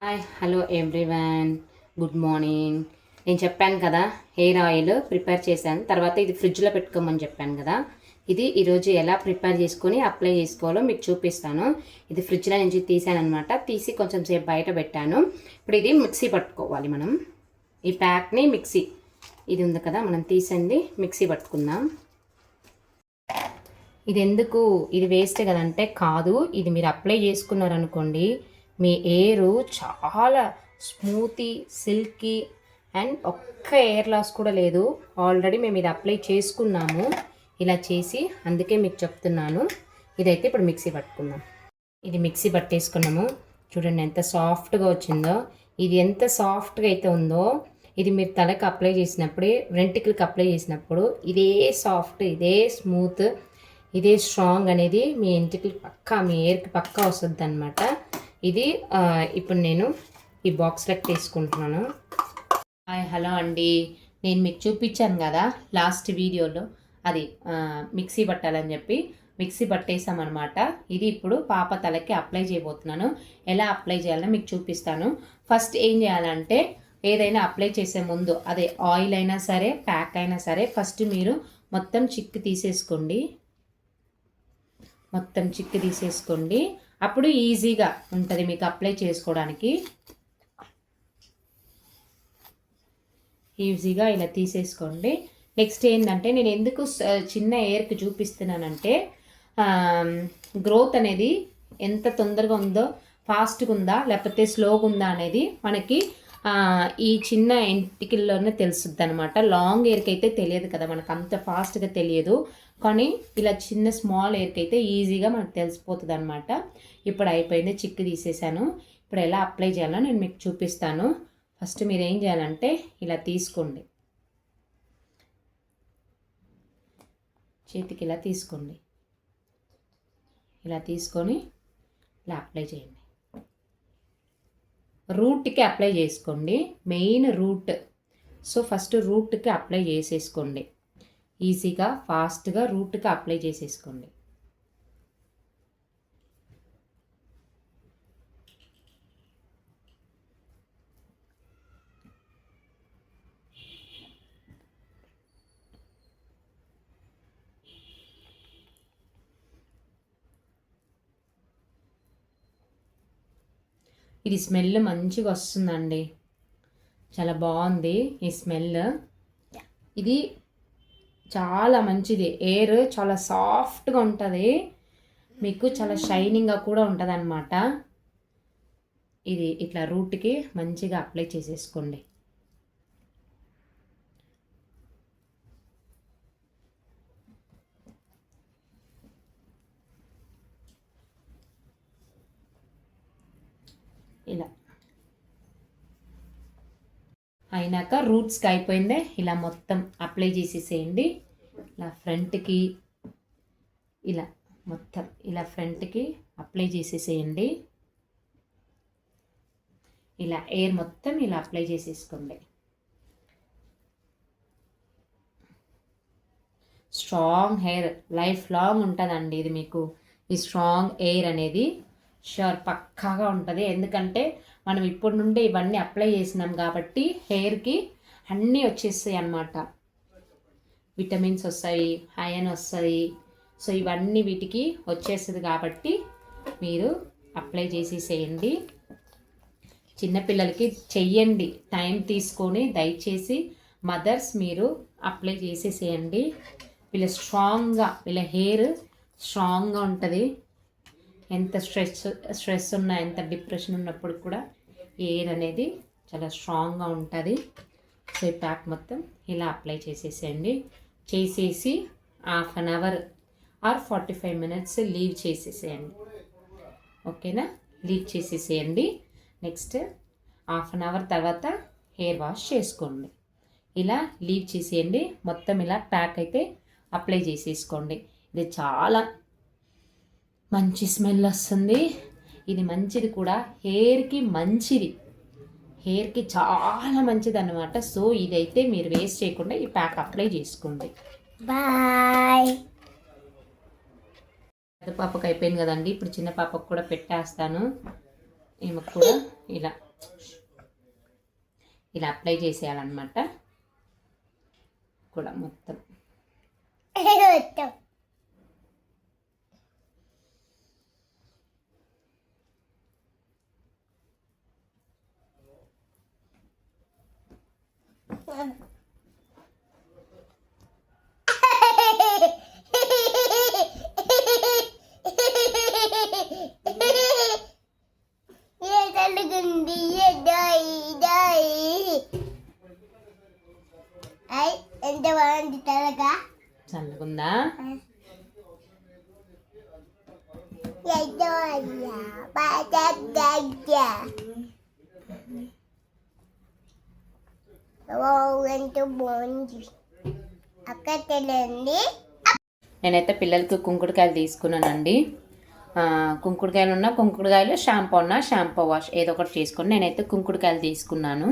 Hi hello everyone, good morning. నేను చెప్పాను కదా హెయిర్ ఆయిల్ ప్రిపేర్ చేశాను, తర్వాత ఇది ఫ్రిడ్జ్లో పెట్టుకోమని చెప్పాను కదా. ఇది ఈరోజు ఎలా ప్రిపేర్ చేసుకొని అప్లై చేసుకోవాలో మీకు చూపిస్తాను. ఇది ఫ్రిడ్జ్లో నుంచి తీసాను అనమాట. తీసి కొంచెం సేపు బయట పెట్టాను. ఇప్పుడు ఇది మిక్సీ పట్టుకోవాలి మనం. ఈ ప్యాక్ని మిక్సీ ఇది ఉంది కదా, మనం తీసండి మిక్సీ పట్టుకుందాం. ఇది ఎందుకు, ఇది వేస్ట్ కదంటే కాదు, ఇది మీరు అప్లై చేసుకున్నారనుకోండి మీ ఎయిర్ చాలా స్మూతీ సిల్కీ అండ్ ఒక్క ఎయిర్ లాస్ కూడా లేదు. ఆల్రెడీ మేము ఇది అప్లై చేసుకున్నాము ఇలా చేసి, అందుకే మీకు చెప్తున్నాను. ఇదైతే ఇప్పుడు మిక్సీ పట్టుకుందాం. ఇది మిక్సీ పట్టేసుకున్నాము. చూడండి ఎంత సాఫ్ట్గా వచ్చిందో. ఇది ఎంత సాఫ్ట్గా అయితే ఉందో, ఇది మీరు తలకి అప్లై చేసినప్పుడు, వెంట్రుకలకి అప్లై చేసినప్పుడు ఇదే సాఫ్ట్, ఇదే స్మూత్, ఇదే స్ట్రాంగ్ అనేది మీ ఇంటికి పక్కా, మీ ఎయిర్కి పక్కా వస్తుంది అనమాట. ఇది ఇప్పుడు నేను ఈ బాక్స్లోకి తీసుకుంటున్నాను. హాయ్ హలో అండి, నేను మీకు చూపించాను కదా లాస్ట్ వీడియోలో, అది మిక్సీ పట్టాలని చెప్పి మిక్సీ పట్టేసామన్నమాట. ఇది ఇప్పుడు పాప తలకి అప్లై చేయబోతున్నాను. ఎలా అప్లై చేయాలని మీకు చూపిస్తాను. ఫస్ట్ ఏం చేయాలంటే, ఏదైనా అప్లై చేసే ముందు, అదే ఆయిల్ అయినా సరే ప్యాక్ అయినా సరే, ఫస్ట్ మీరు మొత్తం చిక్కు తీసేసుకోండి. మొత్తం చిక్కు తీసేసుకోండి, అప్పుడు ఈజీగా ఉంటుంది మీకు అప్లై చేసుకోవడానికి. ఈజీగా ఇలా తీసేసుకోండి. నెక్స్ట్ ఏంటంటే, నేను ఎందుకు చిన్న ఎయిర్కి చూపిస్తున్నానంటే, గ్రోత్ అనేది ఎంత తొందరగా ఉందో, ఫాస్ట్గా ఉందా లేకపోతే స్లోగా ఉందా అనేది మనకి ఈ చిన్న ఎంటికల్లోనే తెలుస్తుంది అనమాట. లాంగ్ ఎయిర్కి అయితే తెలియదు కదా, మనకు అంత ఫాస్ట్గా తెలియదు. కానీ ఇలా చిన్న స్మాల్ ఎయిర్కి అయితే ఈజీగా మనకు తెలిసిపోతుంది అనమాట. ఇప్పుడు అయిపోయింది, చిక్కు తీసేసాను. ఇప్పుడు ఎలా అప్లై చేయాలో నేను మీకు చూపిస్తాను. ఫస్ట్ మీరు ఏం చేయాలంటే, ఇలా తీసుకోండి, చేతికి ఇలా తీసుకోండి. ఇలా తీసుకొని ఇలా అప్లై చేయండి. రూట్కి అప్లై చేసుకోండి, మెయిన్ రూట్. సో ఫస్ట్ రూట్కి అప్లై చేసేసుకోండి. ఈజీగా ఫాస్ట్గా రూట్కి అప్లై చేసేసుకోండి. ఇది స్మెల్ మంచిగా వస్తుందండి, చాలా బాగుంది ఈ స్మెల్. ఇది చాలా మంచిది, ఎయిర్ చాలా సాఫ్ట్గా ఉంటుంది, మీకు చాలా షైనింగ్గా కూడా ఉంటుంది అన్నమాట. ఇది ఇట్లా రూట్కి మంచిగా అప్లై చేసేసుకోండి. ఇలా అయినాక రూట్స్కి అయిపోయిందే, ఇలా మొత్తం అప్లై చేసేసేయండి. ఇలా ఫ్రంట్కి, ఇలా మొత్తం ఇలా ఫ్రంట్కి అప్లై చేసేసేయండి. ఇలా ఎయిర్ మొత్తం ఇలా అప్లై చేసేసుకోండి. స్ట్రాంగ్ హెయిర్ లైఫ్ లాంగ్ ఉంటుందండి ఇది మీకు. ఈ స్ట్రాంగ్ ఎయిర్ అనేది షూర్ పక్కాగా ఉంటుంది. ఎందుకంటే మనం ఇప్పటి నుండి ఇవన్నీ అప్లై చేసినాం కాబట్టి హెయిర్కి అన్నీ వచ్చేస్తాయి అన్నమాట. విటమిన్స్ వస్తాయి, ఐరన్ వస్తుంది. సో ఇవన్నీ వీటికి వచ్చేస్తుంది కాబట్టి మీరు అప్లై చేసేసేయండి. చిన్నపిల్లలకి చెయ్యండి, టైం తీసుకొని దయచేసి మదర్స్ మీరు అప్లై చేసేసేయండి. వీళ్ళ స్ట్రాంగ్గా, వీళ్ళ హెయిర్ స్ట్రాంగ్గా ఉంటుంది. ఎంత స్ట్రెస్ ఉన్నా, ఎంత డిప్రెషన్ ఉన్నప్పుడు కూడా ఎయిర్ అనేది చాలా స్ట్రాంగ్గా ఉంటుంది. సో ఈ ప్యాక్ మొత్తం ఇలా అప్లై చేసేసేయండి. చేసేసి half an hour or 45 minutes leave చేసేసేయండి. ఓకేనా, లీవ్ చేసేసేయండి. నెక్స్ట్ హాఫ్ అన్ అవర్ తర్వాత హెయిర్ వాష్ చేసుకోండి. ఇలా లీవ్ చేసేయండి. మొత్తం ఇలా ప్యాక్ అయితే అప్లై చేసేసుకోండి. ఇది చాలా మంచి స్మెల్ వస్తుంది. ఇది మంచిది కూడా, హెయిర్కి మంచిది, హెయిర్కి చాలా మంచిది అన్నమాట. సో ఇదైతే మీరు వేస్ట్ చేయకుండా ఈ ప్యాక్ అప్లై చేసుకోండి. బాయ్. పెద్ద పాపకు అయిపోయింది కదండి, ఇప్పుడు చిన్న పాపకు కూడా పెట్టేస్తాను. ఈమెకు కూడా ఇలా ఇలా అప్లై చేసేయాలన్నమాట కూడా మొత్తం. ఎంత బాగుంది తలగా, చల్లగుందా? ఎంత బాగుంది అక్క తెలియండి. నేనైతే పిల్లలకి కుంకుడుకాయలు తీసుకున్నానండి. కుంకుడుకాయలు ఉన్నా కుంకుడుకాయలు, షాంపూ ఉన్నా షాంపూ వాష్ ఏదో ఒకటి చేసుకొని నేనైతే కుంకుడుకాయలు తీసుకున్నాను.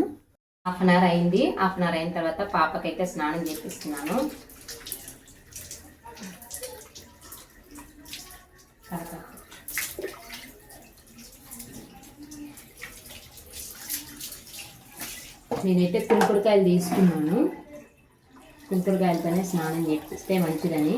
1/2 అవర్ అయింది. 1/2 అవర్ అయిన తర్వాత పాపకైతే స్నానం చేపిస్తున్నాను. నేనైతే కుంకుడుకాయలు తీసుకున్నాను. కుంకుడుకాయలతోనే స్నానం చేపిస్తే మంచిదని.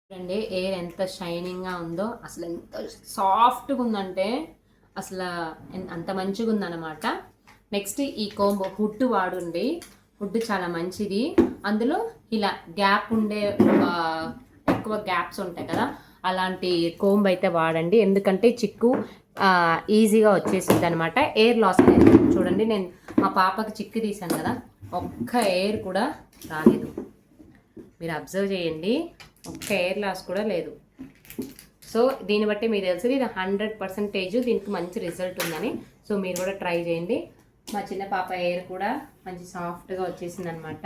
చూడండి ఎయిర్ ఎంత షైనింగ్గా ఉందో, అసలు ఎంత సాఫ్ట్గా ఉందంటే అసలు అంత మంచిగా ఉందన్నమాట. నెక్స్ట్ ఈ కోంబ్ హుడ్ వాడండి. హుడ్ చాలా మంచిది. అందులో ఇలా గ్యాప్ ఉండే ఎక్కువ గ్యాప్స్ ఉంటాయి కదా, అలాంటి కోంబ్ అయితే వాడండి. ఎందుకంటే చిక్కు ఈజీగా వచ్చేసింది అనమాట. ఎయిర్ లాస్ అనేది చూడండి, నేను మా పాపకి చిక్కు తీసాను కదా, ఒక్క ఎయిర్ కూడా రాలేదు. మీరు అబ్జర్వ్ చేయండి, ఒక్క ఎయిర్ లాస్ కూడా లేదు. సో దీన్ని బట్టి మీకు తెలుసు ఇది 100% దీనికి మంచి రిజల్ట్ ఉందని. సో మీరు కూడా ట్రై చేయండి. మా చిన్న పాప హెయిర్ కూడా మంచి సాఫ్ట్గా వచ్చేసింది అనమాట.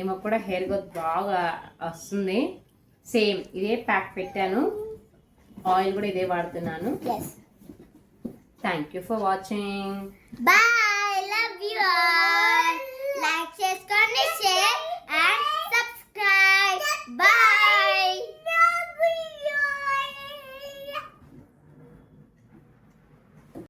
ఏమో కూడా హెయిర్ గ్రోత్ బాగా వస్తుంది. సేమ్ ఇదే ప్యాక్ పెట్టాను, ఆయిల్ కూడా ఇదే వాడుతున్నాను. Thank you for watching. Bye, love you all. Like చేసుకోండి, షేర్ అండ్ సబ్స్క్రైబ్. బాయ్.